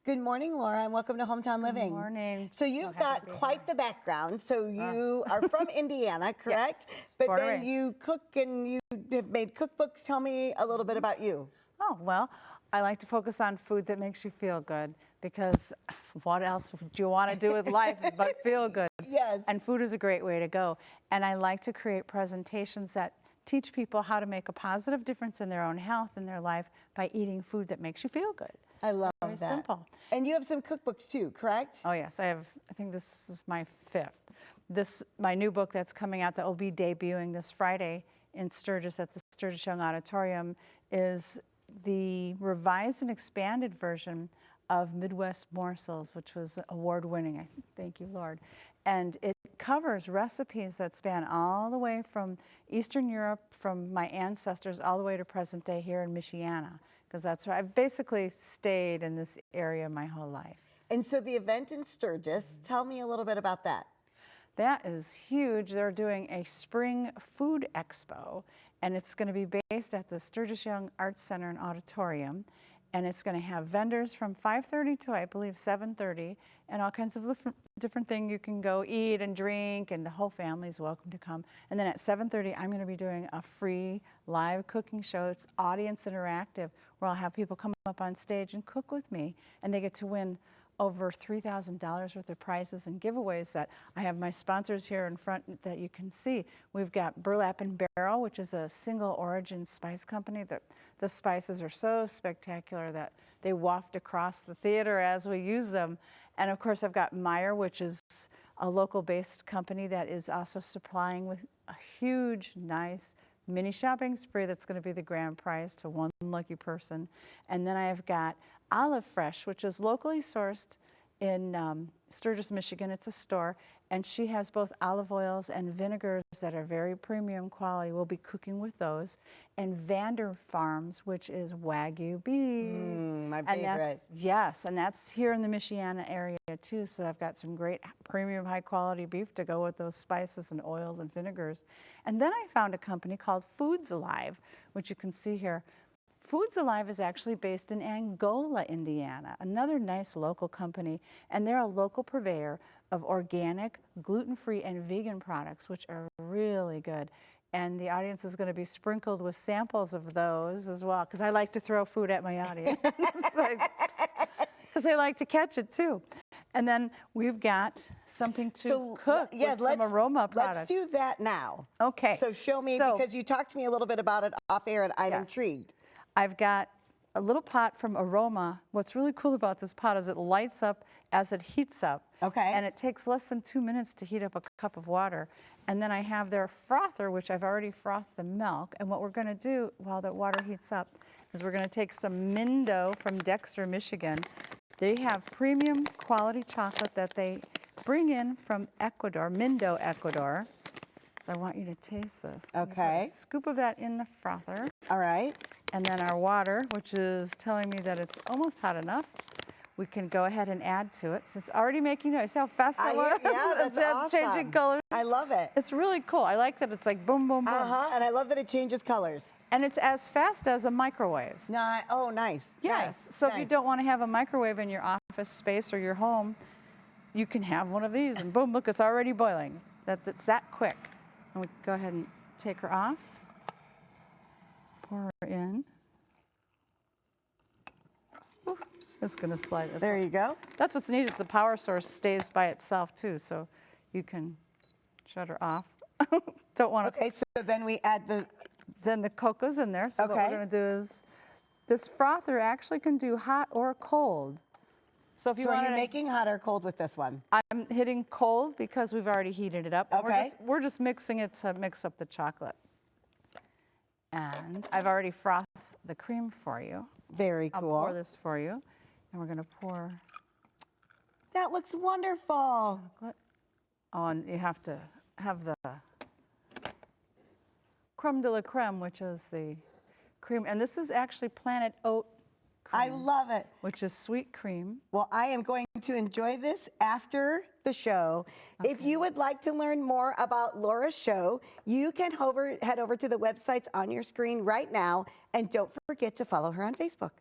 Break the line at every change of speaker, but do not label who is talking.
Good morning, Laura, and welcome to Hometown Living.
Good morning.
So you've got quite the background. So you are from Indiana, correct?
Yes,
but then you cook and you have made cookbooks. Tell me a little bit about you.
Oh, well, I like to focus on food that makes you feel good, because what else would you want to do with life but feel good?
Yes.
And food is a great way to go. And I like to create presentations that teach people how to make a positive difference in their own health and their life by eating food that makes you feel good.
I love
Very
that.
simple.
And you have some cookbooks too, correct?
Oh yes, I think this is my 5th. My new book that's coming out that will be debuting this Friday in Sturgis at the Sturgis Young Auditorium is the revised and expanded version of Midwest Morsels, which was award-winning. Thank you, Lord. And it covers recipes that span all the way from Eastern Europe, from my ancestors, all the way to present day here in Michiana, because that's where I've basically stayed in this area my whole life.
And so the event in Sturgis, tell me a little bit about that.
That is huge. They're doing a spring food expo, and it's going to be based at the Sturgis Young Arts Center and Auditorium. And it's going to have vendors from 5:30 to, I believe, 7:30, and all kinds of different things. You can go eat and drink, and the whole family is welcome to come. And then at 7:30, I'm going to be doing a free live cooking show. It's audience interactive, where I'll have people come up on stage and cook with me, and they get to win over $3,000 worth of prizes and giveaways. That I have my sponsors here in front that you can see. We've got Burlap and Barrel, which is a single origin spice company. The spices are so spectacular that they waft across the theater as we use them. And of course, I've got Meyer, which is a local based company that is also supplying with a huge, nice mini shopping spree that's going to be the grand prize to one lucky person. And then I've got Olive Fresh, which is locally sourced in Sturgis, Michigan. It's a store, and she has both olive oils and vinegars that are very premium quality. We'll be cooking with those. And Vander Farms, which is Wagyu beef.
My favorite.
And that's here in the Michiana area too. So I've got some great premium high quality beef to go with those spices and oils and vinegars. And then I found a company called Foods Alive, which you can see here. Foods Alive is actually based in Angola, Indiana, another nice local company, and they're a local purveyor of organic, gluten-free, and vegan products, which are really good. And the audience is going to be sprinkled with samples of those as well, because I like to throw food at my audience, because they like to catch it too. And then we've got something to cook with some aroma products.
Let's do that now.
Okay.
So show me, because you talked to me a little bit about it off air, and I'm intrigued.
I've got a little pot from Aroma. What's really cool about this pot is it lights up as it heats up.
Okay.
And it takes less than 2 minutes to heat up a cup of water. And then I have their frother, which I've already frothed the milk. And what we're going to do while the water heats up is we're going to take some Mindo from Dexter, Michigan. They have premium quality chocolate that they bring in from Ecuador, Mindo, Ecuador. So I want you to taste this.
Okay.
A scoop of that in the frother.
All right.
And then our water, which is telling me that it's almost hot enough, we can go ahead and add to it. So it's already making noise. See how fast that was?
Yeah, that's awesome.
It's changing colors.
I love it.
It's really cool. I like that it's like boom, boom, boom.
And I love that it changes colors.
And it's as fast as a microwave.
Oh, nice.
Yes. So if you don't want to have a microwave in your office space or your home, you can have one of these, and boom, look, it's already boiling. That's that quick. And we can go ahead and take her off. Pour her in. Oops, it's going to slide.
There you go.
That's what's neat is the power source stays by itself too, so you can shut her off. Don't want to.
Okay, so then we add
the cocoa's in there. So what we're going to do is this frother actually can do hot or cold. So if you
are you making hot or cold with this one?
I'm hitting cold because we've already heated it up.
Okay.
We're just mixing it to mix up the chocolate. And I've already frothed the cream for you.
Very cool.
I'll pour this for you. And we're going to pour.
That looks wonderful.
Chocolate. Oh, and you have to have the creme de la creme, which is the cream. And this is actually Planet Oat cream.
I love it.
Which is sweet cream.
Well, I am going to enjoy this after the show. Okay. If you would like to learn more about Laura's show, you can head over to the websites on your screen right now, and don't forget to follow her on Facebook.